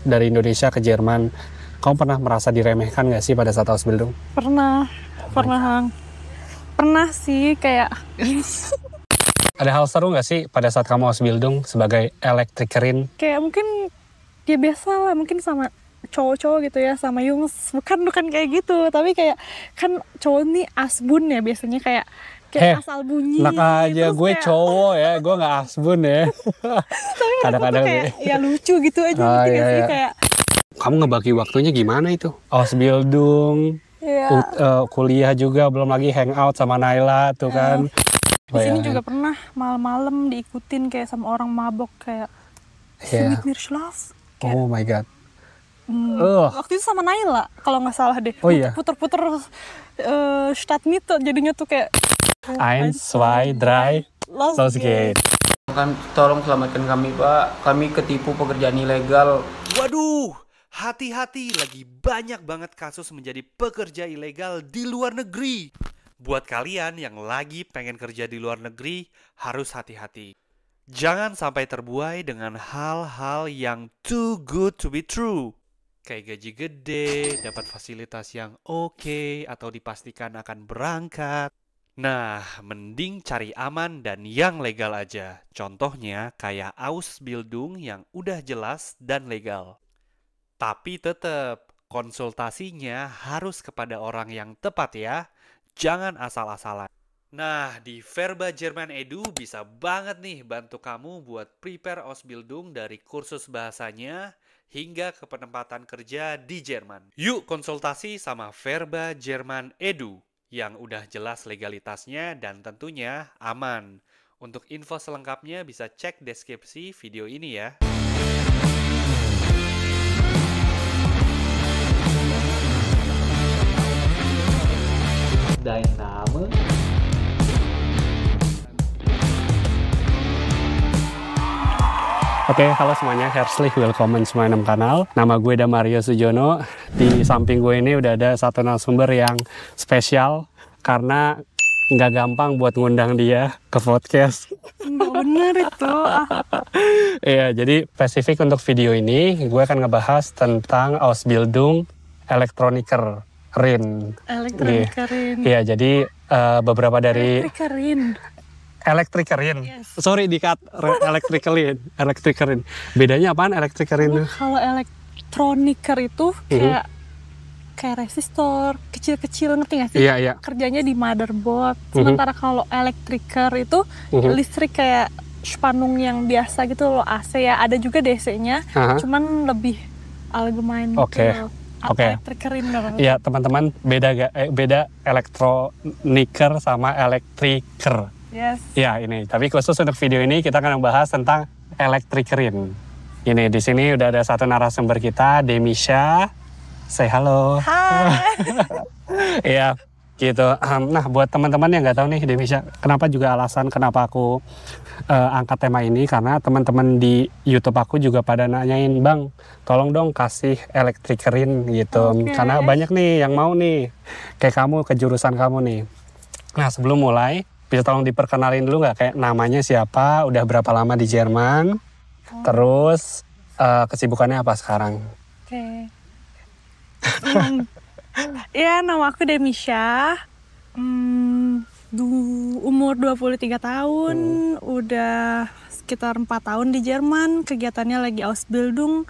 dari Indonesia ke Jerman. Kamu pernah merasa diremehkan nggak sih pada saat Ausbildung? Pernah Hang. Pernah sih kayak. Ada hal seru nggak sih pada saat kamu Ausbildung sebagai elektrikerin? Kayak mungkin ya biasa lah, mungkin sama cowok-cowok gitu ya, sama Jungs. Bukan kayak gitu, tapi kayak kan cowok nih asbun ya biasanya kayak asal bunyi. Enak aja, terus gue kayak, cowok ya, gue nggak asbun ya. tapi Kadang-kadang kayak ya lucu gitu aja, ngerti iya, gak sih iya. kayak. Kamu ngebagi waktunya gimana itu? Ausbildung, kuliah juga, belum lagi hangout sama Naila tuh kan. Di sini juga pernah malam-malam diikutin kayak sama orang mabok kayak mit mir schlaf. Oh my god. Waktu itu sama Naila kalau nggak salah deh. Oh iya. Puter-puter Stadtmitte jadinya tuh kayak 1, 2, 3, los geht. Tolong selamatkan kami, Pak. Kami ketipu pekerjaan ilegal. Waduh, hati-hati, lagi banyak banget kasus menjadi pekerja ilegal di luar negeri. Buat kalian yang lagi pengen kerja di luar negeri, harus hati-hati. Jangan sampai terbuai dengan hal-hal yang too good to be true. Kayak gaji gede, dapat fasilitas yang oke, atau dipastikan akan berangkat. Nah, mending cari aman dan yang legal aja. Contohnya kayak Ausbildung yang udah jelas dan legal. Tapi tetap, konsultasinya harus kepada orang yang tepat ya. Jangan asal-asalan. Nah, di Verba Jerman Edu bisa banget nih bantu kamu buat prepare Ausbildung dari kursus bahasanya hingga ke penempatan kerja di Jerman. Yuk konsultasi sama Verba Jerman Edu yang udah jelas legalitasnya dan tentunya aman. Untuk info selengkapnya bisa cek deskripsi video ini ya. Dein Name? Oke, halo semuanya, herzlich willkommen zu meinem kanal. Nama gue Damario Sujono. Di samping gue ini udah ada satu narasumber yang spesial karena nggak gampang buat ngundang dia ke podcast. Nggak bener itu. Iya, jadi spesifik untuk video ini gue akan ngebahas tentang Ausbildung Elektroniker-Rin. Elektrikerin. Iya, jadi beberapa dari Elektrikerin. Yes. Sorry dikat elektrikerin. Bedanya apaan elektrikerin? Kalau elektroniker itu kayak resistor kecil-kecil, ngerti nggak sih? Iya. Kerjanya di motherboard. Sementara kalau elektriker itu listrik kayak spannung yang biasa gitu loh, AC ya. Ada juga DC-nya, cuman lebih allgemein gitu. Oke. Elektrikerin. Iya teman-teman, beda elektroniker sama elektriker. Yes. Ya ini, tapi khusus untuk video ini kita akan membahas tentang elektrikerin. Ini di sini udah ada satu narasumber kita, Demisha. Say halo. Hai. Iya, gitu. Nah, buat teman-teman yang nggak tahu nih, Demisha, kenapa juga alasan kenapa aku angkat tema ini, karena teman-teman di YouTube aku juga pada nanyain, Bang, tolong dong kasih elektrikerin gitu. Karena banyak nih yang mau nih, kayak kamu, ke jurusan kamu nih. Nah, sebelum mulai, bisa tolong diperkenalin dulu nggak, kayak namanya siapa, udah berapa lama di Jerman, terus kesibukannya apa sekarang? Oke. Ya, nama aku Demisha. Umur 23 tahun, udah sekitar 4 tahun di Jerman. Kegiatannya lagi Ausbildung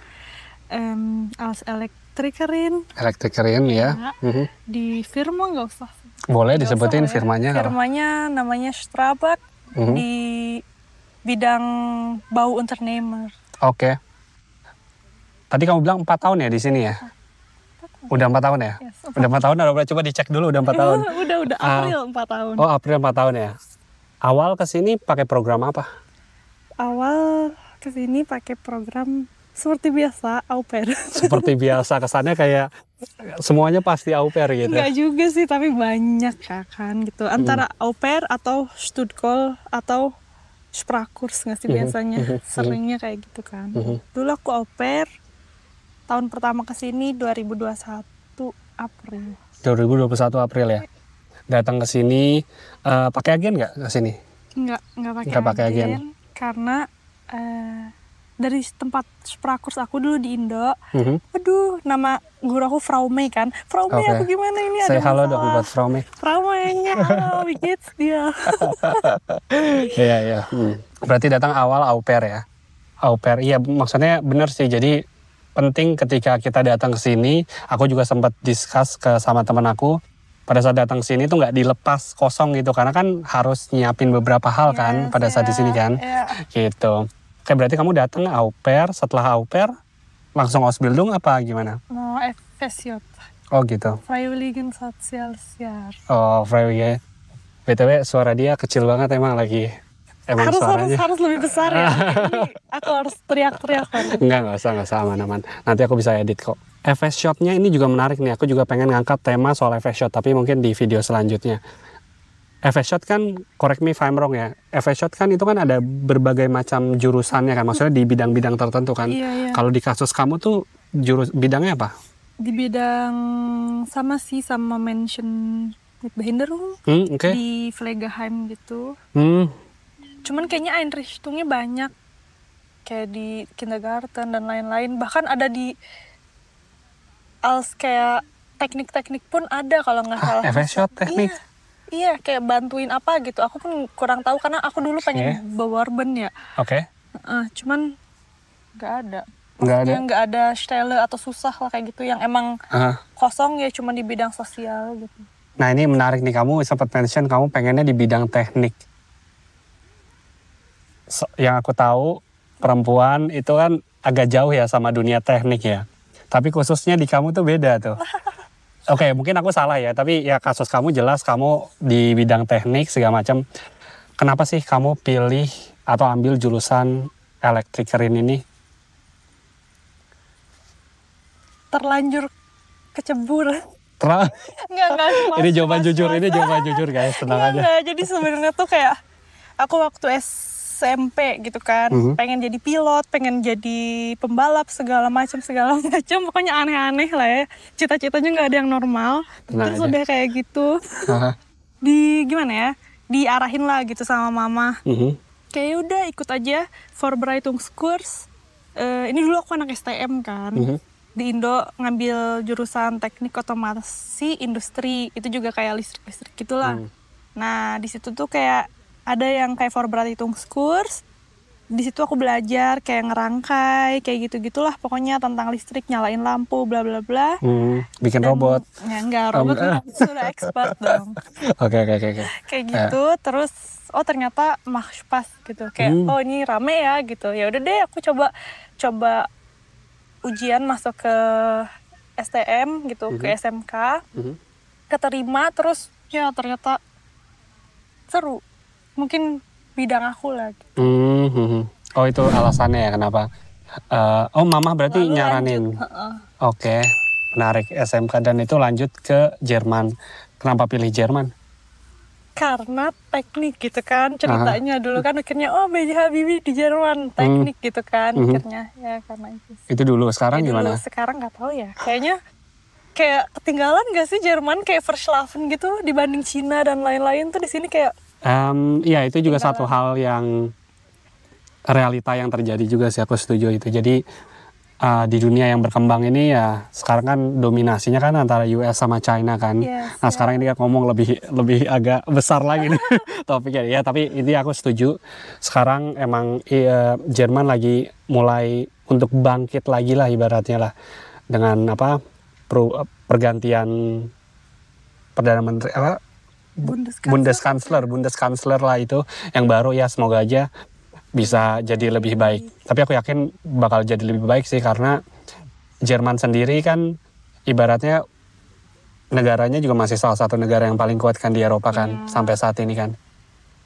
als Elektrikerin. Elektrikerin ya. Di firma nggak usah. Boleh disebutin firmanya? Firmanya namanya Strabag di bidang bau unternehmer. Oke. Tadi kamu bilang 4 tahun ya di sini ya? Udah 4 tahun ya? Yes, udah 4 tahun, coba dicek dulu udah 4 tahun. Udah April 4 tahun. Oh, April 4 tahun ya. Awal kesini pakai program apa? Awal kesini pakai program seperti biasa, au pair. Seperti biasa, kesannya kayak semuanya pasti au pair gitu. Enggak juga sih, tapi banyak ya kan gitu. Antara au pair atau Studcall atau Sprachkurs nggak sih biasanya. Seringnya kayak gitu kan. Dulu aku au pair, tahun pertama kesini 2021 April. 2021 April ya? Datang ke sini, pakai agen nggak ke sini? Nggak pakai agen. Karena dari tempat Sprakurs aku dulu di Indo. Mhm. Aduh, nama guru aku Frau Mei kan. Frau Mei, Oke. aku gimana ini Say ada halo dong masalah. buat Frau Mei. Frau Mei, halo, wie geht's dir? Iya, iya. Berarti datang awal au pair ya. Au pair, iya maksudnya bener sih. Jadi penting ketika kita datang ke sini, aku juga sempat discuss sama teman aku. Pada saat datang ke sini tuh nggak dilepas kosong gitu, karena kan harus nyiapin beberapa hal kan pada saat di sini kan. Ya. Gitu. Oke, berarti kamu datang au pair, setelah au pair langsung Ausbildung apa gimana? Mau FSJ, Oh gitu. Freiwilligen Sozialjahr. Oh, Freya. BTW suara dia kecil banget emang lagi. Emang suaranya. Harus lebih besar ya. Ini aku harus teriak-teriak kan. Enggak usah aman-aman. Nanti aku bisa edit kok. FS Shot-nya ini juga menarik nih. Aku juga pengen ngangkat tema soal FS Shot, tapi mungkin di video selanjutnya. FS Shot kan, correct me if I'm wrong ya. FS Shot kan itu kan ada berbagai macam jurusannya kan. Maksudnya di bidang-bidang tertentu kan. Iya. Kalau di kasus kamu tuh bidangnya apa? Di bidang sama Menschen mit Behinderung Oke. di Pflegeheim gitu. Cuman kayaknya Einrichtungnya banyak. Kayak di kindergarten dan lain-lain. Bahkan ada di als kayak teknik-teknik pun ada kalau nggak salah. FS Shot teknik? Iya, kayak bantuin apa gitu. Aku pun kurang tahu karena aku dulu pengen bewerben ya. Oke. Cuman nggak ada. Nggak ada? Nggak ada stelle atau susah lah kayak gitu. Yang emang kosong ya cuma di bidang sosial gitu. Nah ini menarik nih, kamu sempat mention kamu pengennya di bidang teknik. Yang aku tahu perempuan itu kan agak jauh ya sama dunia teknik ya. Tapi khususnya di kamu tuh beda tuh. Oke, mungkin aku salah ya, tapi ya kasus kamu jelas kamu di bidang teknik segala macam. Kenapa sih kamu pilih atau ambil jurusan elektrikerin ini? Terlanjur kecebur. Enggak. Ini jawaban jujur guys, tenang aja. Enggak, jadi sebenarnya tuh kayak aku waktu SMP gitu kan, pengen jadi pilot, pengen jadi pembalap segala macam, pokoknya aneh-aneh lah ya. Cita-citanya nggak ada yang normal. Terus udah kayak gitu, gimana ya, diarahin lah gitu sama mama. Kayak udah ikut aja Vorbereitungskurs. Ini dulu aku anak STM kan. Di Indo ngambil jurusan teknik otomasi industri, itu juga kayak listrik gitulah. Nah di situ tuh kayak ada yang kayak Vorbereitungskurs. Di situ aku belajar kayak ngerangkai, kayak gitu-gitulah pokoknya tentang listrik, nyalain lampu, bla bla bla. Bikin robot. Ya enggak, robot sudah expert dong. Oke. Kayak gitu, terus ternyata pas gitu. Kayak ini rame ya gitu. Ya udah deh aku coba ujian masuk ke STM gitu, ke SMK. Keterima, terus ya ternyata seru. Mungkin bidang aku lah gitu. Oh itu alasannya ya kenapa? Mama berarti Lalu nyaranin. Oke, menarik SMK dan itu lanjut ke Jerman. Kenapa pilih Jerman? Karena teknik gitu kan ceritanya dulu kan akhirnya B.J. Habibie di Jerman teknik gitu kan akhirnya ya karena itu. Itu dulu, sekarang gimana? Sekarang nggak tahu ya. Kayaknya kayak ketinggalan gak sih Jerman kayak Verschlafen gitu dibanding Cina dan lain-lain tuh di sini kayak. Iya itu juga satu hal yang realita yang terjadi juga sih, aku setuju itu. Jadi di dunia yang berkembang ini ya sekarang kan dominasinya kan antara US sama China kan. Nah sekarang ini kan ngomong lebih agak besar lagi nih topiknya ya. Tapi ini aku setuju. Sekarang emang Jerman lagi mulai untuk bangkit lagi lah ibaratnya lah dengan pergantian perdana menteri Bundeskanzler lah itu yang baru ya, semoga aja bisa jadi lebih baik. Tapi aku yakin bakal jadi lebih baik sih karena Jerman sendiri kan ibaratnya negaranya juga masih salah satu negara yang paling kuat kan di Eropa kan sampai saat ini kan.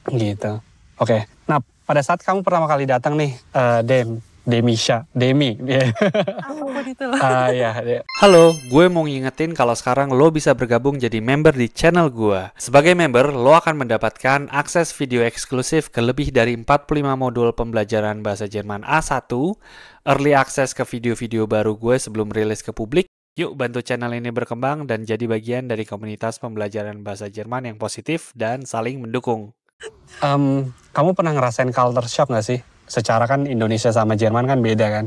Gitu. Oke. Nah, pada saat kamu pertama kali datang nih Demi. Apapun itu loh. Halo, gue mau ngingetin kalau sekarang lo bisa bergabung jadi member di channel gue. Sebagai member, lo akan mendapatkan akses video eksklusif ke lebih dari 45 modul pembelajaran bahasa Jerman A1, early access ke video-video baru gue sebelum rilis ke publik. Yuk bantu channel ini berkembang dan jadi bagian dari komunitas pembelajaran bahasa Jerman yang positif dan saling mendukung. Kamu pernah ngerasain culture shock gak sih? secara kan Indonesia sama Jerman kan beda kan.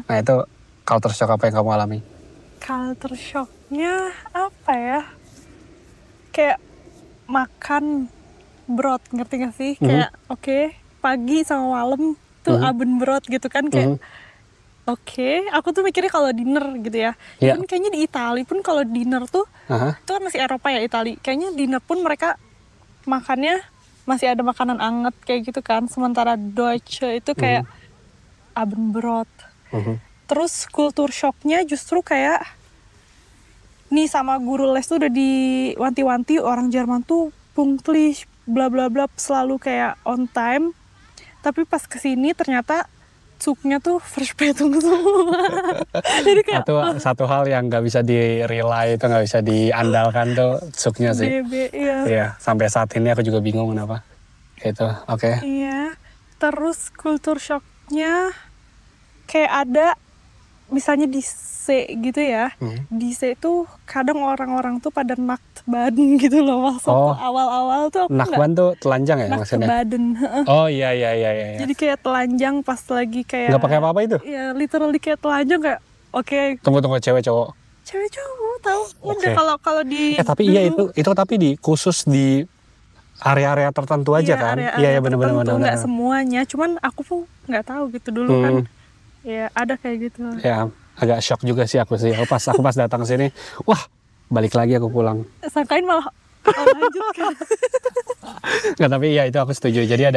Nah itu culture shock apa yang kamu alami? Culture shocknya apa ya? Kayak makan brot, ngerti gak sih? Kayak oke, pagi sama malam tuh Abendbrot gitu kan, kayak oke, aku tuh mikirnya kalau dinner gitu ya. Iya. Kan kayaknya di Itali pun kalau dinner tuh, itu kan masih Eropa ya Itali. Kayaknya dinner pun mereka makannya masih ada makanan anget kayak gitu kan. Sementara Deutsche itu kayak Abendbrot. Terus kultur shocknya justru kayak nih sama guru les tuh udah diwanti-wanti orang Jerman tuh pünktlich bla bla bla selalu kayak on time. Tapi pas kesini ternyata suknya tuh Verspätung semua. Jadi kayak Itu satu hal yang nggak bisa di-rely, itu nggak bisa diandalkan tuh suknya sih. DB, iya. Iya, sampai saat ini aku juga bingung kenapa. Gitu, oke. Iya. Terus kultur shocknya kayak ada misalnya di C gitu ya. Di C tuh kadang orang-orang tuh pada Nachtbaden gitu loh, masuk awal-awal tuh aku Nakban tuh telanjang ya maksudnya? Nachtbaden. Oh iya. Jadi kayak telanjang pas lagi kayak Nggak pakai apa-apa itu? ya literally kayak telanjang kayak oke, Tunggu cewek cowok. cewek cowok tahu. Udah Oke. kalau di Tapi iya itu tapi khusus di area-area tertentu aja kan? Iya benar-benar. Nggak semuanya, cuman aku pun nggak tahu gitu dulu kan. Ya ada kayak gitu. Ya agak shock juga sih aku sih. Aku pas datang ke sini, wah balik lagi aku pulang. Sangkain malah lanjut kan. Nggak, tapi ya itu aku setuju. Jadi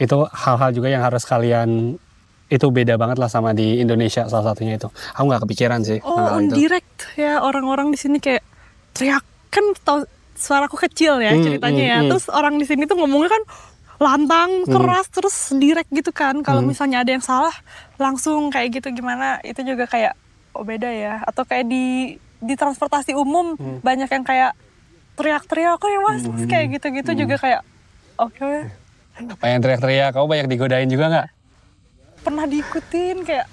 itu hal-hal juga yang harus kalian, itu beda banget lah sama di Indonesia salah satunya itu. Aku nggak kepikiran sih. Oh, hal itu. direct ya, orang-orang di sini kayak teriak kan, tau suaraku kecil ya ceritanya ya. Terus orang di sini tuh ngomongnya kan lantang, keras, terus direct gitu kan. Kalau misalnya ada yang salah, langsung kayak gitu gimana, itu juga kayak oh beda ya. Atau kayak di transportasi umum banyak yang kayak teriak-teriak kok ya mas, kayak gitu-gitu juga kayak oke. Pengen teriak-teriak, kamu banyak digodain juga nggak? Pernah diikutin kayak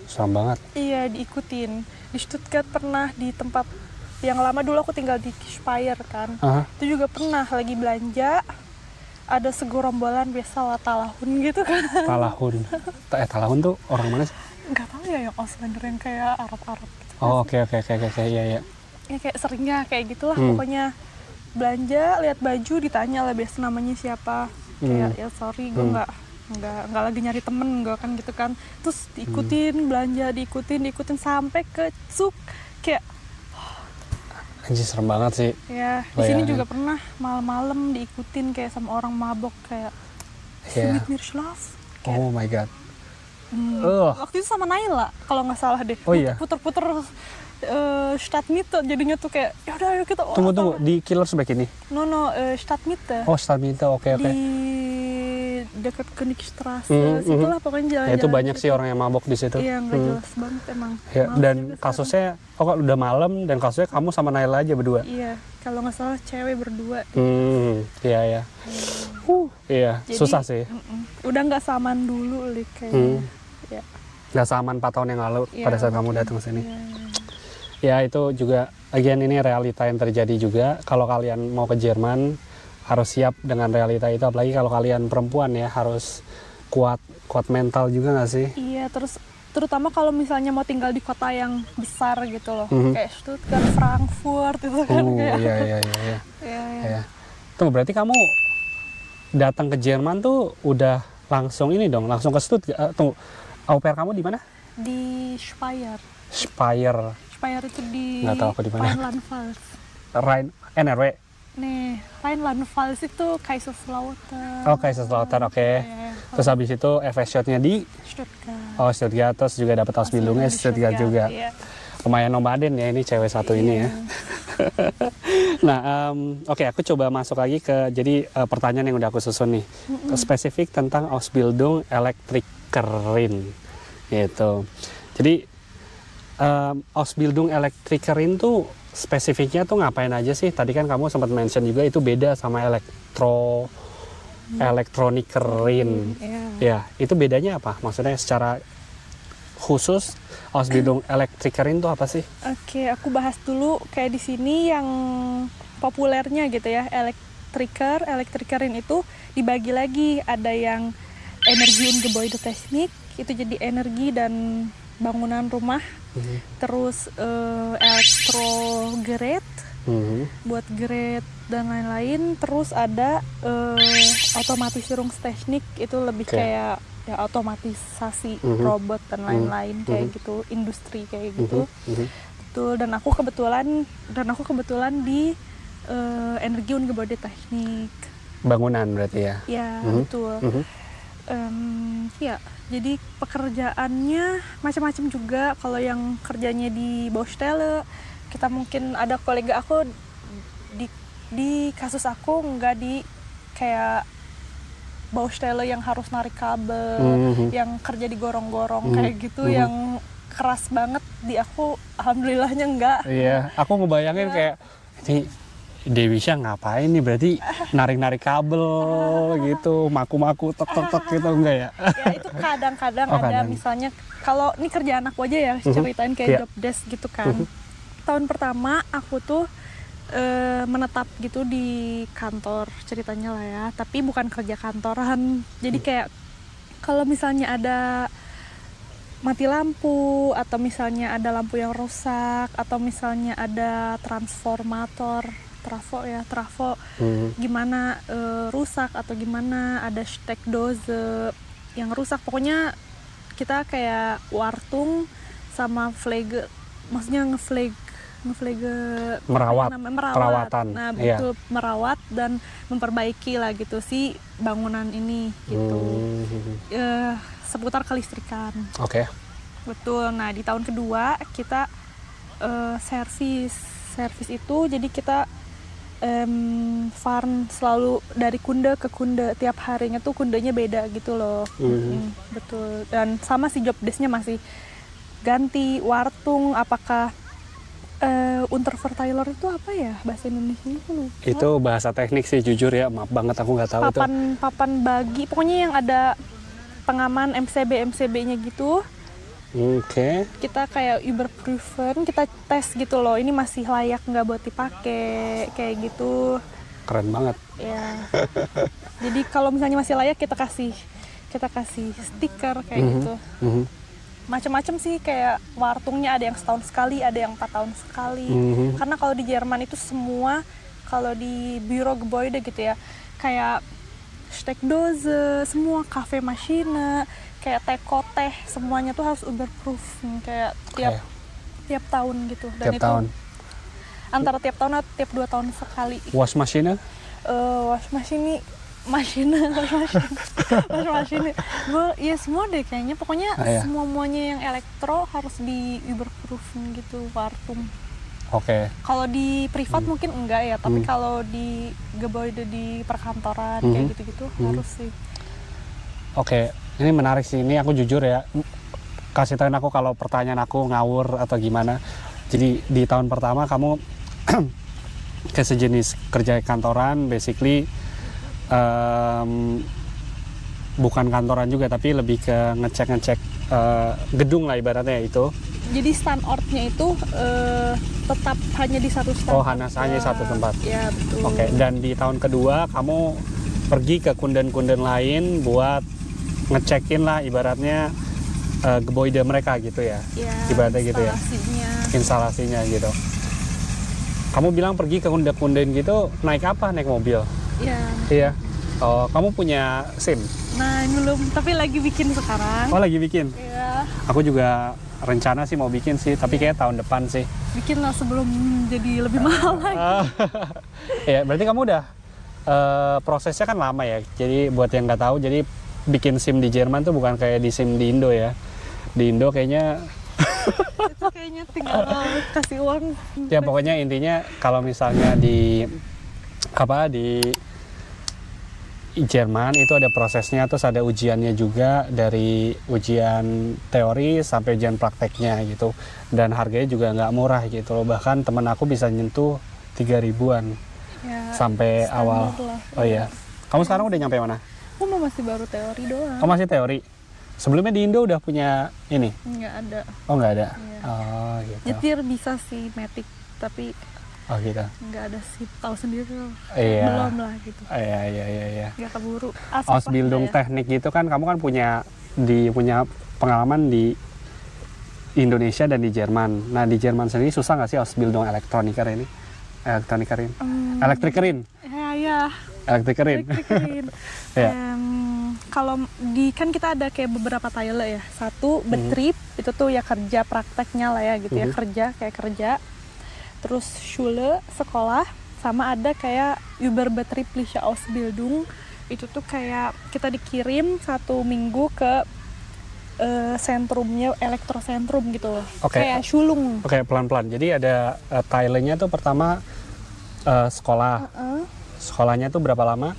Seram banget. iya diikutin. Di Stuttgart pernah, di tempat yang lama dulu aku tinggal di Speyer kan. Itu juga pernah lagi belanja, ada segerombolan biasa lah talahun gitu kan. Talahun. Talahun tuh orang mana sih? Nggak tahu ya, yang Auslander yang kayak Arab-Arab gitu. Oh oke iya. Ya kayak seringnya kayak gitulah pokoknya. Belanja, lihat baju, ditanya lah biasa namanya siapa. Kayak ya sorry gue nggak lagi nyari temen gue kan gitu kan. Terus diikutin belanja, diikutin sampai ke suk kayak Anjir serem banget sih. ya. Di sini juga pernah malam-malam diikutin kayak sama orang mabok kayak mit mir schlaf. Oh my god. Waktu itu sama Naila kalau nggak salah deh. Oh iya. Puter-puter Stadtmitte jadinya tuh kayak ya udah ayo kita Tunggu di Killersbeck ini. No Stadtmitte. Oh Stadtmitte, oke. Di dekat Königstraße situlah pokoknya jalan-jalan. Ya, itu banyak sih orang yang mabok di situ. Iya nggak jelas banget emang. Ya, Maaf dan juga kasusnya udah malam dan kasusnya kamu sama Naila aja berdua. iya kalau nggak salah cewek berdua. Iya. Iya, Jadi, susah sih. Udah nggak saman dulu kayaknya. Ya. Nggak sama 4 tahun yang lalu pada saat kamu datang ke sini. Iya. Ya itu juga, again ini realita yang terjadi juga. Kalau kalian mau ke Jerman harus siap dengan realita itu. Apalagi kalau kalian perempuan ya, harus kuat mental juga nggak sih? Iya, terutama kalau misalnya mau tinggal di kota yang besar gitu loh, kayak Stuttgart, Frankfurt itu kan kayak. Iya. Tuh berarti kamu datang ke Jerman tuh udah langsung langsung ke Stuttgart. Tunggu, au pair kamu di mana? Di Speyer. Speyer itu di Nggak tahu aku di mana. Rheinland-Pfalz. NRW. Nih, Rheinland-Pfalz itu Kaiserslautern. Oh, Kaiserslautern, oke. Iya. Terus habis itu FS-shotnya di Stuttgart. Stuttgart, terus juga dapat Ausbildungnya di Stuttgart juga. Iya. Lumayan nomaden ya ini cewek satu ini ya. Nah, oke, aku coba masuk lagi ke pertanyaan yang udah aku susun nih. Spesifik tentang Ausbildung Elektrikerin gitu. Jadi Ausbildung Elektrikerin tuh spesifiknya tuh ngapain aja sih? Tadi kan kamu sempat mention juga itu beda sama elektronikerin. Ya, itu bedanya apa? Maksudnya secara khusus Ausbildung Elektrikerin tuh apa sih? Oke, aku bahas dulu kayak di sini yang populernya gitu ya. Elektrikerin itu dibagi lagi, ada yang energi und Gebäudetechnik, itu jadi energi dan bangunan rumah. Terus elektrogerät buat gerät dan lain-lain. Terus ada Automatisierungstechnik, itu lebih kayak ya otomatisasi robot dan lain-lain kayak gitu, industri kayak gitu. Betul. Dan aku kebetulan di Energi und Gebäudetechnik. Bangunan berarti ya? Ya, betul. Ya, jadi pekerjaannya macam-macam juga. Kalau yang kerjanya di Baustelle, kita mungkin ada kolega aku di kasus aku nggak di kayak Baustelle yang harus narik kabel, yang kerja di gorong-gorong kayak gitu, yang keras banget. Di aku alhamdulillahnya enggak. Iya, aku ngebayangin kayak ini Dewisha ngapain nih, berarti narik-narik kabel gitu, maku-maku tok-tok-tok gitu, enggak ya? Ya itu kadang-kadang ada, misalnya kalau ini kerjaan aku aja ya, ceritain kayak job desk gitu kan. Tahun pertama aku tuh menetap gitu di kantor ceritanya lah ya, tapi bukan kerja kantoran. Jadi kayak kalau misalnya ada mati lampu, atau misalnya ada lampu yang rusak, atau misalnya ada transformator trafo gimana rusak, atau gimana ada steckdose yang rusak, pokoknya kita kayak wartung sama flege, maksudnya merawat. Perawatan. Nah, betul, merawat dan memperbaiki lah gitu si bangunan ini gitu. Seputar kelistrikan. Oke. Betul. Nah, di tahun kedua kita servis itu, jadi kita farm selalu dari kunde ke kunde, tiap harinya tuh kundenya beda gitu loh. Betul. Dan sama si job desk-nya masih ganti, wartung, apakah Unterverteiler itu apa ya bahasa Indonesia? Itu bahasa teknik sih, jujur ya, maaf banget aku nggak tahu itu. Papan bagi, pokoknya yang ada pengaman MCB-nya gitu. Oke. Kita kayak überprüfen, kita tes gitu loh, ini masih layak nggak buat dipakai, kayak gitu. Keren banget. Ya. Jadi kalau misalnya masih layak, kita kasih stiker kayak gitu. Macam-macam sih, kayak wartungnya ada yang setahun sekali, ada yang 4 tahun sekali. Karena kalau di Jerman itu semua, kalau di Büro Gebäude gitu ya, kayak Steckdose, semua kafe Maschine, kayak teh, semuanya tuh harus Überprüf, kayak tiap tahun gitu. Dan tiap tahun? Antara tiap tahun atau tiap 2 tahun sekali. Wash machine? Wash machine. Gue ya semua deh kayaknya, pokoknya semuanya yang elektro harus di Überprüf gitu, wartung. Oke. Kalau di privat mungkin enggak ya, tapi kalau di Gebäude, di perkantoran kayak gitu-gitu harus sih. Oke, ini menarik sih. Ini aku jujur ya, kasih tahu aku kalau pertanyaan aku ngawur atau gimana. Jadi di tahun pertama kamu ke sejenis kerja kantoran, basically bukan kantoran juga, tapi lebih ke ngecek gedung lah ibaratnya itu. Jadi standortnya itu tetap hanya di satu tempat. Oh, hanya satu tempat. Ya, betul. Oke, dan di tahun kedua kamu pergi ke kunden-kunden lain buat ngecekin lah ibaratnya Gebäude mereka gitu ya. Ya, ibaratnya gitu ya. Instalasinya gitu. Kamu bilang pergi ke kunden-kunden gitu, naik apa? Naik mobil? Iya. Iya. Oh, kamu punya SIM? Nah, belum, tapi lagi bikin sekarang. Oh, lagi bikin? Iya. Aku juga rencana sih mau bikin sih, tapi kayak tahun depan sih. Bikin lah sebelum jadi lebih mahal lagi. Ya, berarti kamu udah prosesnya kan lama ya. Jadi buat yang nggak tahu, jadi bikin SIM di Jerman tuh bukan kayak di SIM di Indo ya. Di Indo kayaknya itu kayaknya tinggal kasih uang. Ya pokoknya intinya kalau misalnya di Jerman itu ada prosesnya, terus ada ujiannya juga, dari ujian teori sampai ujian prakteknya gitu, dan harganya juga nggak murah gitu loh, bahkan temen aku bisa nyentuh 3.000-an ya, sampai awal lah. Oh iya, kamu sekarang udah nyampe mana? Aku masih baru teori doang. Oh, masih teori? Sebelumnya di Indo udah punya ini? Nggak ada. Oh, nggak ada? Ya. Oh gitu. Nyetir bisa sih, Matic, tapi Oh gitu. Nggak ada sih, tahu sendiri loh. Iya. Belum lah gitu. Iya. Nggak keburu. Ausbildung ya. teknik gitu kan, kamu kan punya pengalaman di Indonesia dan di Jerman. Nah di Jerman sendiri susah nggak sih Ausbildung Elektroniker ini? Elektronikerin? Elektrikerin? Ya. Elektrikerin? Elektrikerin. Ya. Kalau di kan kita ada kayak beberapa tile ya. Satu betrieb itu tuh ya kerja prakteknya lah ya gitu ya, kerja. Terus Schule sekolah, sama ada kayak Überbetriebliche Ausbildung, itu tuh kayak kita dikirim 1 minggu ke sentrumnya, elektrosentrum gitu loh. Oke. Kayak Schulung. Oke, pelan-pelan. Jadi ada tile-nya tuh pertama sekolah. Sekolahnya tuh berapa lama?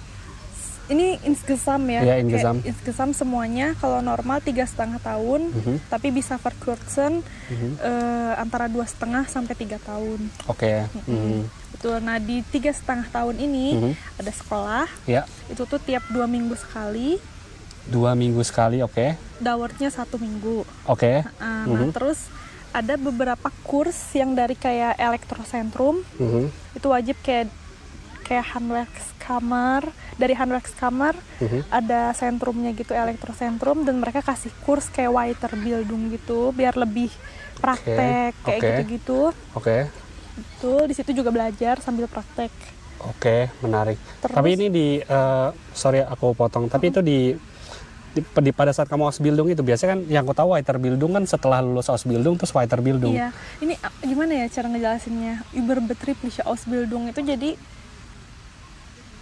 Ini insgesamt ya. Iya, insgesamt. Kayak insgesamt semuanya kalau normal 3,5 tahun, tapi bisa verkürzen antara 2,5 sampai 3 tahun. Oke. Betul. Nah di 3,5 tahun ini ada sekolah. Ya. Itu tuh tiap 2 minggu sekali. 2 minggu sekali, oke. Dauernya 1 minggu. Oke. Nah terus ada beberapa kurs yang dari kayak elektrosentrum. Itu wajib kayak Handwerkskammer. Dari Handwerkskammer ada sentrumnya gitu, elektrosentrum, dan mereka kasih kurs kayak Weiterbildung gitu biar lebih praktek kayak gitu-gitu. Oke. Betul, di situ juga belajar sambil praktek. Oke, menarik. Terus, tapi ini sorry aku potong, tapi itu pada saat kamu Ausbildung itu biasanya kan yang aku tahu Weiterbildung kan setelah lulus Ausbildung terus Weiterbildung. Iya. Ini gimana ya cara ngejelasinnya? Überbetriebliche Ausbildung itu jadi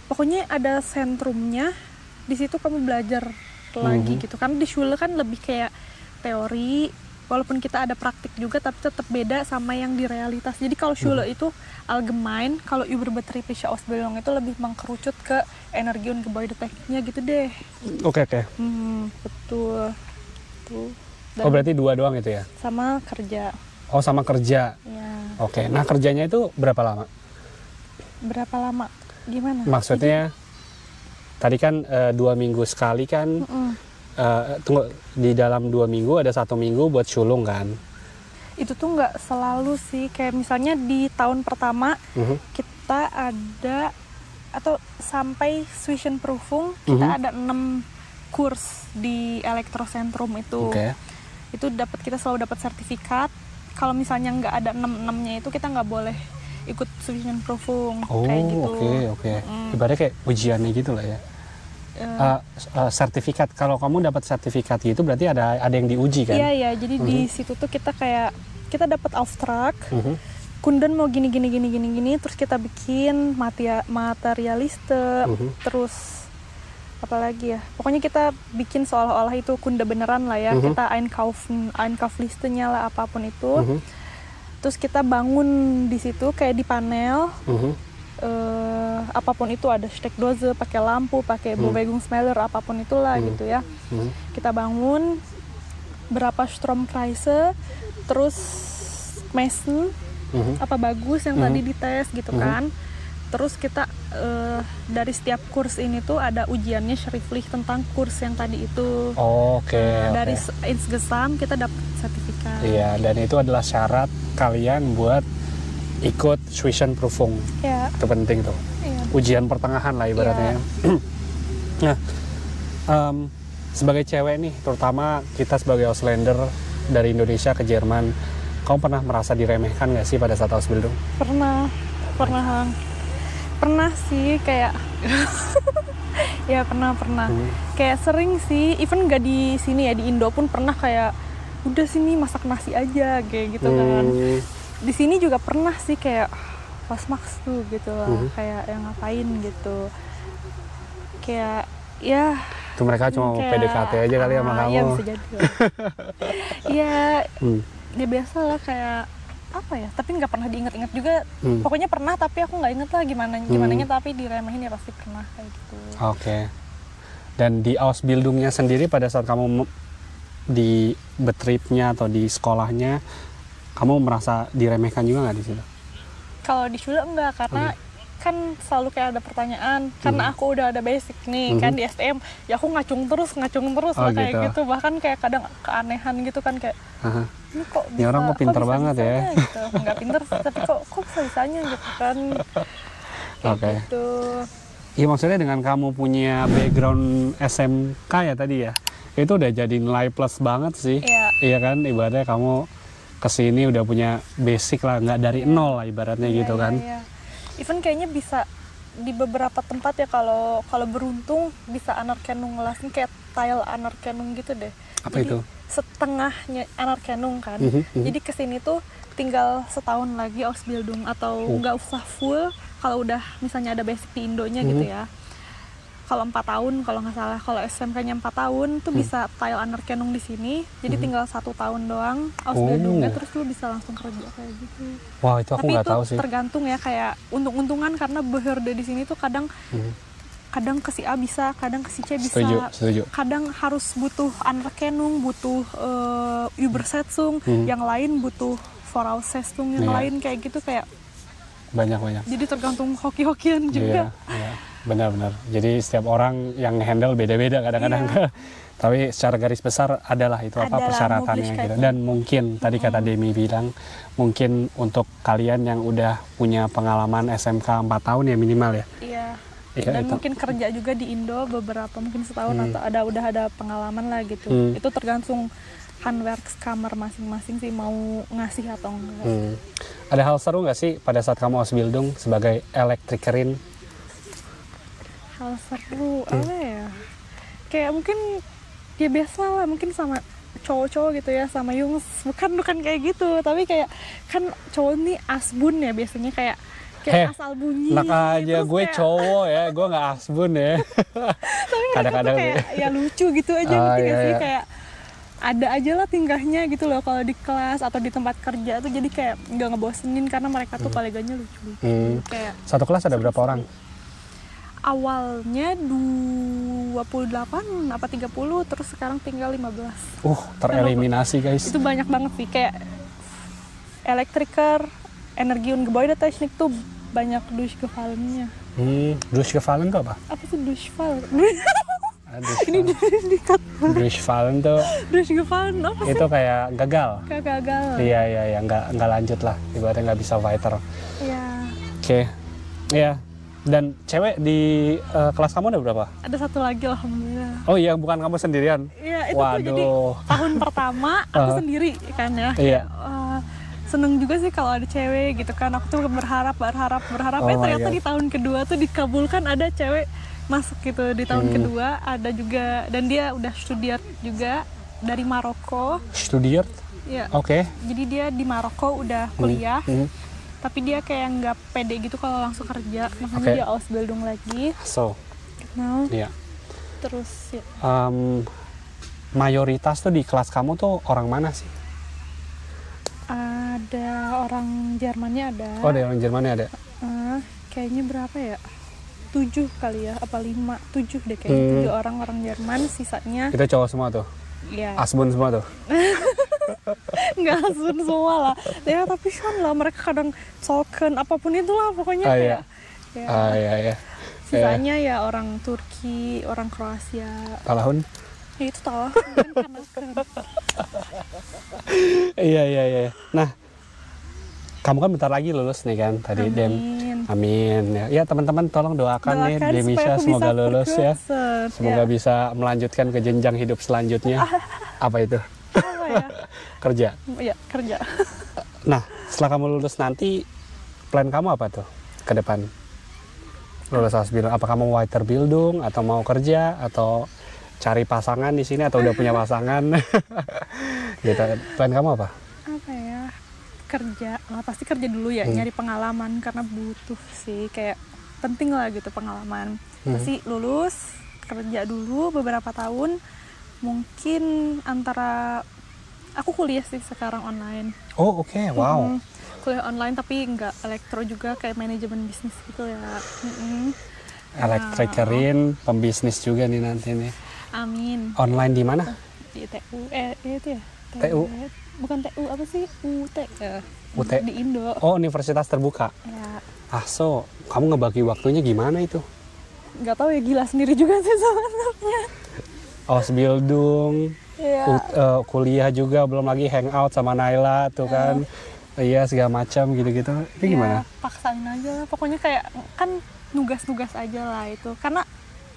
pokoknya ada sentrumnya, di situ kamu belajar lagi gitu. Karena di Schule kan lebih kayak teori, walaupun kita ada praktik juga tapi tetap beda sama yang di realitas. Jadi kalau Schule itu allgemein, kalau Überbetriebliche Ausbildung itu lebih mengkerucut ke Energie und Gebäudetekniknya gitu deh. Oke. Betul. Tuh. Oh berarti 2 doang itu ya? Sama kerja. Oh sama kerja. Ya. Oke. Nah kerjanya itu berapa lama? Berapa lama? Gimana? Maksudnya tadi kan 2 minggu sekali kan. Tunggu, di dalam 2 minggu ada 1 minggu buat Schulung kan? Itu tuh nggak selalu sih, kayak misalnya di tahun pertama kita ada, atau sampai Zwischenprüfung kita ada 6 kurs di elektrosentrum itu. Itu kita selalu dapat sertifikat. Kalau misalnya nggak ada 6-6-nya itu kita nggak boleh ikut Zwischenprüfung kayak gitu. Oke. Ibaratnya kayak ujiannya gitu lah ya. Sertifikat, kalau kamu dapat sertifikat gitu berarti ada yang diuji kan? Iya, jadi di situ tuh kita dapat Auftrag, kunden mau gini, terus kita bikin materialiste, terus apalagi ya, pokoknya kita bikin seolah-olah itu kunde beneran lah ya, kita Einkauflistenya lah, apapun itu, terus kita bangun di situ kayak di panel. Apapun itu, ada Steckdose, pakai lampu, pakai Bewegungsmelder, apapun itulah gitu ya. Kita bangun berapa Stromkreise, terus messen, apa bagus yang tadi dites gitu kan. Terus kita dari setiap kurs ini tuh ada ujiannya schriftlich tentang kurs yang tadi itu. Dari insgesamt kita dapat sertifikat. Iya, dan itu adalah syarat kalian buat ikut Zwischenprüfung. Ya. Itu penting tuh. Iya. Ujian pertengahan lah ibaratnya. Nah, sebagai cewek nih, terutama kita sebagai Ausländer dari Indonesia ke Jerman, kamu pernah merasa diremehkan nggak sih pada saat Ausbildung? Pernah sih, kayak ya pernah. Kayak sering sih, even nggak di sini ya, di Indo pun pernah kayak udah sini masak nasi aja kayak gitu kan. Di sini juga pernah sih kayak was maks tuh gitu lah, kayak yang ngapain gitu, kayak ya itu mereka cuma kayak, PDKT aja kali sama kamu. Iya bisa jadi. Ya biasa lah, kayak apa ya, tapi nggak pernah diinget-inget juga. Pokoknya pernah, tapi aku nggak inget lah gimananya, tapi diremehin ya pasti pernah kayak gitu. Oke. Dan di Ausbildungnya sendiri pada saat kamu di betriebnya atau di sekolahnya, kamu merasa diremehkan juga nggak di situ? Kalau di Schule enggak, karena kan selalu kayak ada pertanyaan, karena aku udah ada basic nih kan di STM, ya aku ngacung terus lah kayak gitu. Bahkan kayak kadang keanehan gitu kan, kayak ini kok Ini orang kok pinter banget ya. Gitu. Nggak pinter sih, tapi kok bisa-bisanya gitu kan. Kayak Oke. gitu. Iya, maksudnya dengan kamu punya background SMK ya tadi ya, itu udah jadi nilai plus banget sih. Iya. Iya kan, ibaratnya kamu kesini udah punya basic lah, nggak dari nol lah ibaratnya gitu Iya, kan. iya. Even kayaknya bisa di beberapa tempat ya, kalau beruntung bisa Anerkennung ngelasin kayak tile Anerkennung gitu deh. Apa Jadi, itu? setengahnya Anerkennung kan. Jadi kesini tuh tinggal setahun lagi Ausbildung atau nggak usah full kalau udah misalnya ada basic di Indonya gitu ya. Kalau 4 tahun kalau nggak salah, kalau SMK-nya 4 tahun tuh bisa tile Anerkennung di sini. Jadi tinggal 1 tahun doang Ausbildungnya, terus lu bisa langsung kerja kayak gitu. Wah, itu aku Tapi nggak itu tahu sih. tergantung ya, kayak untung-untungan karena behörde di sini tuh kadang ke si A bisa, kadang ke si C bisa. Setuju. Kadang harus butuh Anerkennung, butuh Übersetzung, yang lain butuh Voraussetzung, yang Iya. lain kayak gitu, kayak Banyak. jadi tergantung hoki-hokian juga. Iya, benar-benar. Jadi setiap orang yang handle beda-beda kadang-kadang. Tapi secara garis besar adalah itu apa Adalah persyaratannya gitu. Möglichkeiten. Dan mungkin tadi kata Demi bilang, mungkin untuk kalian yang udah punya pengalaman SMK 4 tahun ya minimal ya. Iya. Iya, Dan itu. mungkin kerja juga di Indo beberapa, mungkin setahun atau udah ada pengalaman lah gitu. Itu tergantung Handwerkskammer masing-masing sih mau ngasih atau enggak. Ada hal seru nggak sih pada saat kamu Ausbildung sebagai elektrikerin? Hal seru apa ya? Kayak mungkin ya biasa lah, mungkin sama cowok-cowok gitu ya, sama Jungs. Bukan kayak gitu, tapi kayak kan cowok nih asbun ya biasanya, kayak asal bunyi. Enak aja, terus gue kayak- cowok ya, gue nggak asbun ya. tapi mereka kadang-kadang tuh kayak ya lucu gitu aja, Ah, ngerti iya, gak sih? iya. Kayak ada aja lah tingkahnya gitu loh kalau di kelas atau di tempat kerja tuh, jadi kayak nggak ngebosenin karena mereka tuh koleganya lucu. Kayak Satu kelas ada berapa orang? awalnya 28 apa 30, terus sekarang tinggal 15. Tereliminasi guys. Itu banyak banget sih, kayak elektriker, energi und Gebäudetechnik tuh banyak durchgefallennya. Durchgefallen tuh apa? Apa sih durchfallen? Ini Durchfallen tuh Durchgefallen apa sih? itu kayak gagal. Kayak gagal. Iya, nggak lanjut lah. Ibaratnya nggak bisa fighter. Iya. Oke. Iya. Dan cewek di kelas kamu ada berapa? Ada satu lagi alhamdulillah. Oh iya, bukan kamu sendirian. Iya, itu tuh jadi Waduh. tahun pertama aku sendiri kan ya. Iya. Seneng juga sih kalau ada cewek gitu kan. Aku tuh berharap Oh my ternyata God. di tahun kedua tuh dikabulkan, ada cewek masuk gitu di tahun kedua, ada juga, dan dia udah studiat juga dari Maroko. Studiert? Ya. Oke. Jadi dia di Maroko udah kuliah. Tapi dia kayak nggak pede gitu kalau langsung kerja, makanya Oke. dia Ausbildung lagi. So, Nah, iya. terus ya, Mayoritas tuh di kelas kamu tuh orang mana sih? ada orang Jermannya ada. Oh, ada orang Jermannya ada. Kayaknya berapa ya? 7 kali ya, apa 5? 7 deh kayaknya. 7 orang Jerman, sisanya Itu cowok semua tuh. ya Asbun semua tuh. nggak asun semua lah. Ya tapi kan lah mereka kadang talken apapun itulah pokoknya Ah, kayak. iya. Ya, Iya. sisanya ya orang Turki, orang Kroasia. Talahun? Ya itu tahu kan karena Iya. Nah, kamu kan bentar lagi lulus nih kan tadi Dem. Amin. Ya teman-teman tolong doakan nih doakan supaya Demisha aku semoga bisa lulus ya. berkesan. Semoga Ya. bisa melanjutkan ke jenjang hidup selanjutnya. Apa itu? Apa ya? Kerja. Ya kerja. Nah, setelah kamu lulus nanti plan kamu apa tuh ke depan? Lulus Ausbildung, apa kamu Weiterbildung atau mau kerja atau cari pasangan di sini atau udah punya pasangan? Gitu. Plan kamu apa? Apa ya, kerja lah, pasti kerja dulu ya, nyari pengalaman karena butuh sih, kayak penting lah gitu pengalaman. Pasti lulus kerja dulu beberapa tahun, mungkin antara aku kuliah sih sekarang online. Oh, oke. Wow. Kuliah online tapi nggak elektro juga, kayak manajemen bisnis gitu ya. Elektrikerin, pembisnis juga nih nanti nih. Amin. Online di mana? Di TU itu ya, TU? bukan TU, apa sih, UT ya, UT? di Indo Oh, universitas terbuka. ya. So kamu ngebagi waktunya gimana itu? Nggak tahu ya, gila sendiri juga sih sebenarnya. Ausbildung, Iya. Kuliah juga, belum lagi hangout sama Naila tuh kan. Iya, segala macam gitu-gitu. Itu gimana? Paksain aja lah. Pokoknya kayak kan nugas-nugas aja lah itu. Karena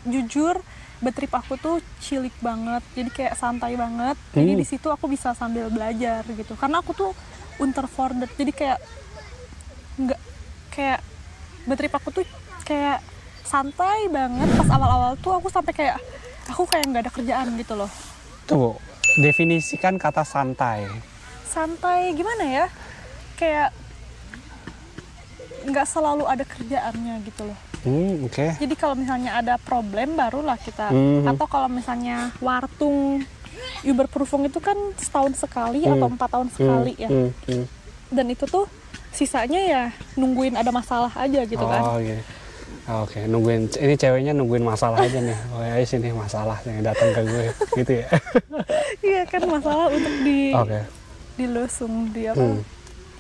jujur bad trip aku tuh cilik banget. Jadi kayak santai banget. Jadi di situ aku bisa sambil belajar gitu. Karena aku tuh unterfordert. Jadi kayak nggak kayak bad trip aku tuh kayak santai banget. Pas awal-awal tuh aku sampai kayak aku kayak nggak ada kerjaan gitu loh. Tuh, definisikan kata santai. Santai gimana ya? Kayak nggak selalu ada kerjaannya gitu loh. Oke. Jadi kalau misalnya ada problem barulah kita, atau kalau misalnya wartung Überprüfung itu kan setahun sekali atau 4 tahun sekali ya. Dan itu tuh sisanya ya nungguin ada masalah aja gitu kan. Oh iya. Oke, nungguin ini ceweknya nungguin masalah aja nih. Oh ya sini masalah yang datang ke gue gitu ya. Iya kan, masalah untuk dilusung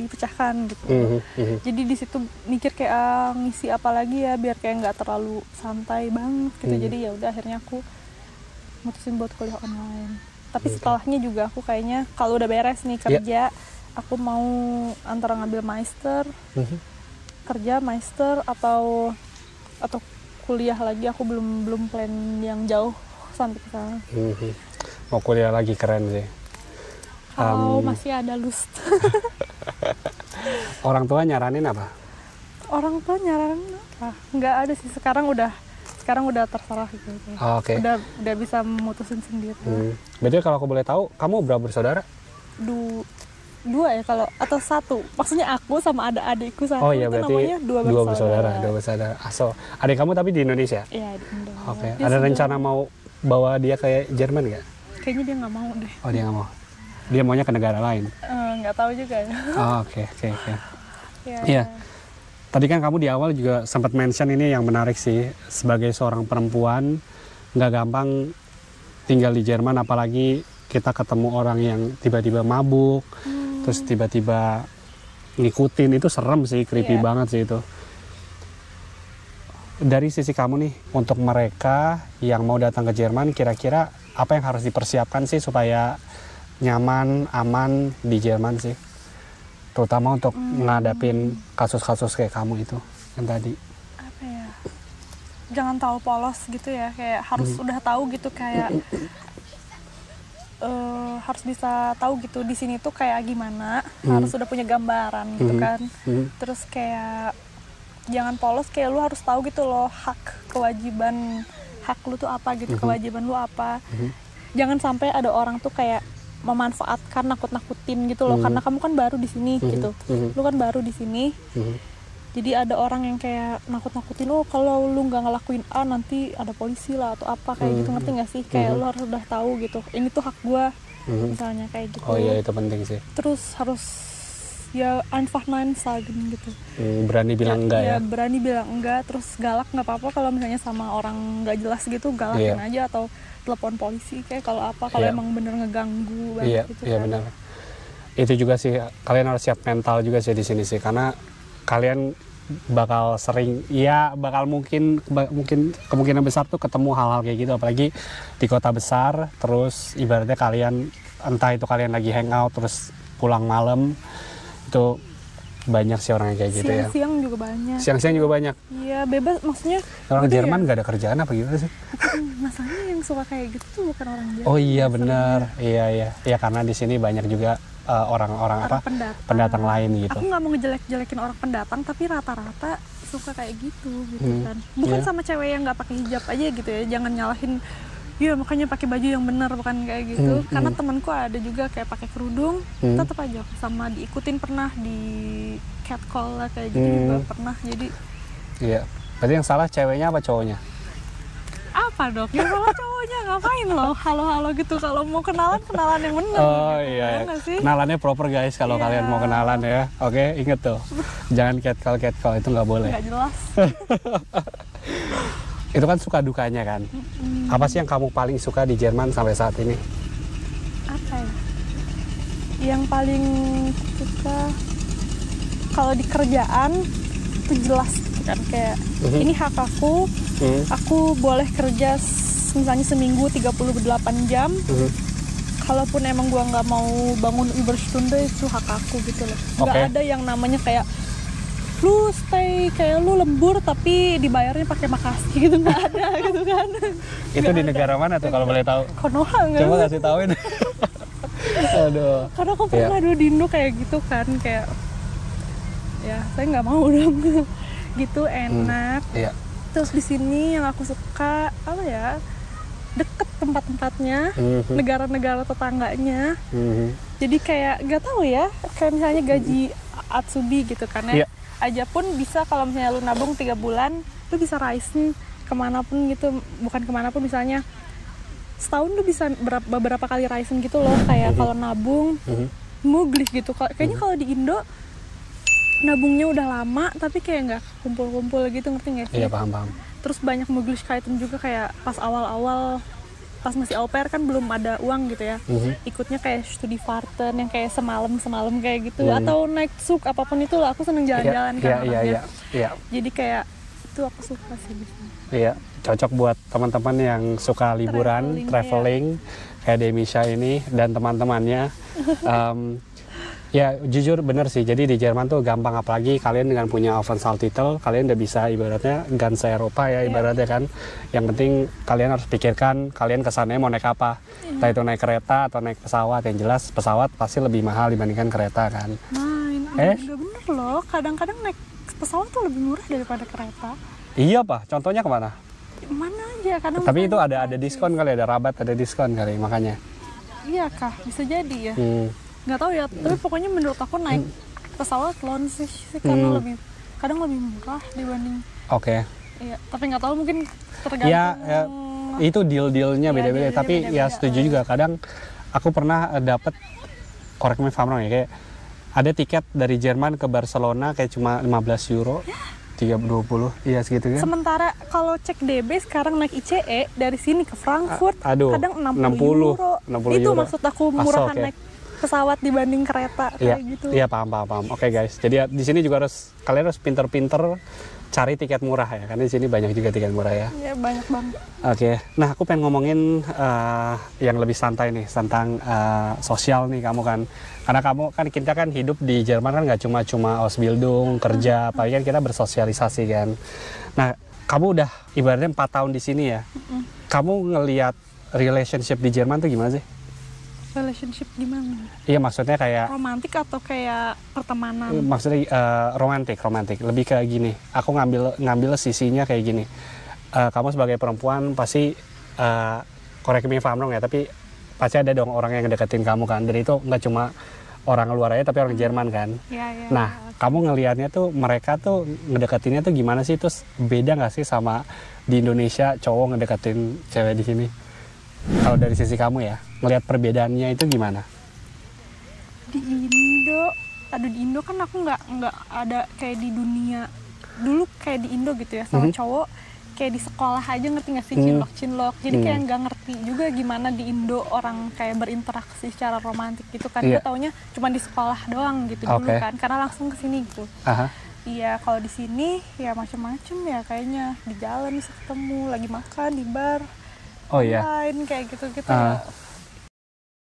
dipecahkan gitu. Jadi di situ mikir kayak ngisi apa lagi ya biar kayak nggak terlalu santai banget gitu. Jadi ya udah akhirnya aku mutusin buat kuliah online. Tapi setelahnya juga aku kayaknya kalau udah beres nih kerja, aku mau antara ngambil master, kerja master atau kuliah lagi. Aku belum plan yang jauh sampai ke sana. Mau kuliah lagi, keren sih. Kalau masih ada lust. Orang tua nyaranin apa? Orang tua nyaranin apa? Nggak ada sih, sekarang udah terserah gitu. Oke. Udah bisa memutusin sendiri. Berarti kalau aku boleh tahu, kamu berapa bersaudara? Dua ya kalau, atau satu. Maksudnya aku sama ada adikku satu. Oh iya, itu berarti namanya dua bersaudara. So, adik kamu tapi di Indonesia? Iya, di Indonesia. Oke. Ada rencana mau bawa dia ke Jerman nggak? Kayaknya dia nggak mau deh. Oh, dia nggak mau. Dia maunya ke negara lain. Nggak tahu juga ya. Oke. Iya. Iya. Tadi kan kamu di awal juga sempat mention ini yang menarik sih. Sebagai seorang perempuan, nggak gampang tinggal di Jerman, apalagi kita ketemu orang yang tiba-tiba mabuk, terus tiba-tiba ngikutin, itu serem sih, creepy banget sih itu. Dari sisi kamu nih, untuk mereka yang mau datang ke Jerman, kira-kira apa yang harus dipersiapkan sih supaya nyaman, aman di Jerman sih? Terutama untuk ngadapin kasus-kasus kayak kamu itu, yang tadi. Apa ya? Jangan tahu polos gitu ya, kayak harus udah tahu gitu kayak harus bisa tahu gitu di sini tuh kayak gimana, harus udah punya gambaran gitu kan. Terus kayak jangan polos, kayak lu harus tahu gitu loh kewajiban hak lu tuh apa gitu, kewajiban lu apa. Jangan sampai ada orang tuh kayak memanfaatkan, nakut-nakutin gitu loh, karena kamu kan baru di sini gitu. Lu kan baru di sini. Jadi ada orang yang kayak nakut-nakutin, oh kalau lu nggak ngelakuin A nanti ada polisi lah atau apa kayak gitu, ngerti nggak sih? Kayak lu harus udah tahu gitu, ini tuh hak gua, misalnya kayak gitu. Oh iya, itu penting sih. Terus harus ya einfach nein sagen gitu. Berani bilang enggak ya? Berani bilang enggak, terus galak nggak apa-apa kalau misalnya sama orang nggak jelas gitu, galakin aja atau telepon polisi kayak kalau apa, kalau emang bener ngeganggu banget gitu. Iya benar. Itu juga sih, kalian harus siap mental juga sih di sini sih, karena kalian bakal sering, bakal mungkin kemungkinan besar tuh ketemu hal-hal kayak gitu, apalagi di kota besar. Terus ibaratnya kalian, entah itu kalian lagi hangout terus pulang malam, itu banyak sih orang yang kayak gitu ya. Siang-siang juga banyak. Siang-siang juga banyak. Iya, bebas, maksudnya orang Jerman nggak ada kerjaan apa gimana sih? Masalahnya yang suka kayak gitu tuh bukan orang Jerman. Oh iya benar, iya karena di sini banyak juga orang-orang pendatang lain gitu. Aku nggak mau ngejelek-jelekin orang pendatang, tapi rata-rata suka kayak gitu kan. Bukan sama cewek yang nggak pakai hijab aja gitu ya, jangan nyalahin. Iya, makanya pakai baju yang benar, bukan kayak gitu. Karena temanku ada juga kayak pakai kerudung, tetap aja sama diikutin, pernah di catcall lah kayak gitu juga pernah. Jadi iya. Berarti yang salah ceweknya apa cowoknya? Apa dok? Yang salah cowoknya, ngapain loh halo-halo gitu, kalau mau kenalan yang benar. Oh gitu. Iya. Kenalannya proper guys kalau kalian mau kenalan ya. Oke, inget tuh. Jangan catcall itu nggak boleh. Nggak jelas. Itu kan suka dukanya kan. Apa sih yang kamu paling suka di Jerman sampai saat ini? Apa ya? Yang paling suka kalau di kerjaan itu jelas gitu kan, kayak ini hak aku boleh kerja misalnya seminggu 38 jam. kalaupun emang gua nggak mau bangun Überstunde itu hak aku gitu loh. Nggak Oke. ada yang namanya kayak lu stay kayak lu lembur tapi dibayarnya pakai makasih gitu, nggak ada gitu kan. Itu di negara mana tuh kalau boleh tahu? Konoha nggak Coba sih? kasih tauin. Aduh. Karena aku pernah dulu di Indo kayak gitu kan, kayak ya saya nggak mau dong. Gitu enak. Iya. Terus di sini yang aku suka apa ya, deket tempat-tempatnya, negara-negara tetangganya. Jadi kayak nggak tahu ya, kayak misalnya gaji Atsubi gitu kan ya, Iya. aja pun bisa kalau misalnya lu nabung 3 bulan, lu bisa Ryzen kemanapun gitu, bukan kemanapun, misalnya setahun lu bisa beberapa kali Ryzen gitu loh, kayak kalau nabung muglis gitu. Kayaknya kalau di Indo nabungnya udah lama tapi kayak nggak kumpul-kumpul gitu, ngerti nggak sih? Iya, paham. Terus banyak muglis kaitan juga, kayak pas awal-awal pas masih au pair kan belum ada uang gitu ya, ikutnya kayak studi Varten yang kayak semalam kayak gitu, atau naik suk apapun itu lah, aku seneng jalan-jalan kan orangnya. Iya. Jadi kayak itu aku suka sih di sini. Iya, cocok buat teman-teman yang suka liburan, traveling kayak Demisha ini dan teman-temannya. Ya jujur bener sih, jadi di Jerman tuh gampang, apalagi kalian dengan punya Aufenthaltstitel, kalian udah bisa ibaratnya gansa Eropa ya ibaratnya kan. Yang penting kalian harus pikirkan kalian kesannya mau naik apa, entah itu naik kereta atau naik pesawat. Yang jelas pesawat pasti lebih mahal dibandingkan kereta kan. Enggak bener loh, kadang-kadang naik pesawat tuh lebih murah daripada kereta. Iya Pak, contohnya kemana? Mana aja kadang. Tapi itu ada diskon kali, ada rabat, ada diskon kali makanya. Iya kah, bisa jadi ya. Nggak tahu ya, tapi pokoknya menurut aku naik pesawat launch sih karena kadang lebih murah dibanding. Oke. Iya, tapi nggak tahu, mungkin tergantung. Ya, itu deal-dealnya beda-beda. deal-dealnya Tapi ya beda-beda. setuju juga. Kadang aku pernah dapet, correct me if I'm wrong ya, kayak ada tiket dari Jerman ke Barcelona kayak cuma 15 euro, 320, iya segitu kan? Sementara kalau cek DB sekarang naik ICE dari sini ke Frankfurt, Aduh, kadang 60 60 euro. 60 Itu euro. maksud aku murahan Oke. naik pesawat dibanding kereta Iya, kayak gitu. iya paham. Oke guys, jadi di sini juga kalian harus pinter-pinter cari tiket murah ya, karena di sini banyak juga tiket murah ya. Iya, banyak banget. Oke, nah aku pengen ngomongin yang lebih santai nih tentang sosial nih kamu kan, karena kamu kan, kita kan hidup di Jerman kan nggak cuma Ausbildung kerja, apalagi kan kita bersosialisasi kan. Nah kamu udah ibaratnya 4 tahun di sini ya, kamu ngelihat relationship di Jerman tuh gimana sih? Relationship gimana? Iya maksudnya kayak Romantik atau kayak pertemanan? maksudnya romantik, lebih kayak gini. Aku ngambil sisinya kayak gini. Kamu sebagai perempuan pasti correct me if I'm wrong ya, tapi pasti ada dong orang yang ngedeketin kamu kan. Dan itu nggak cuma orang luar aja, tapi orang Jerman kan. Iya. Nah, kamu ngelihatnya tuh mereka tuh ngedeketinnya tuh gimana sih? Terus beda nggak sih sama di Indonesia cowok ngedeketin cewek di sini? Kalau dari sisi kamu ya, ngelihat perbedaannya itu gimana? Di Indo kan aku nggak ada kayak di dunia dulu kayak di Indo gitu ya, sama cowok kayak di sekolah aja, ngerti nggak sih, cinlok jadi kayak nggak ngerti juga gimana di Indo orang kayak berinteraksi secara romantis gitu kan. Gue taunya cuma di sekolah doang gitu dulu kan, karena langsung kesini gitu. Iya, kalau di sini ya macam-macam ya, kayaknya di jalan bisa ketemu, lagi makan di bar, Oh iya. lain kayak gitu ya.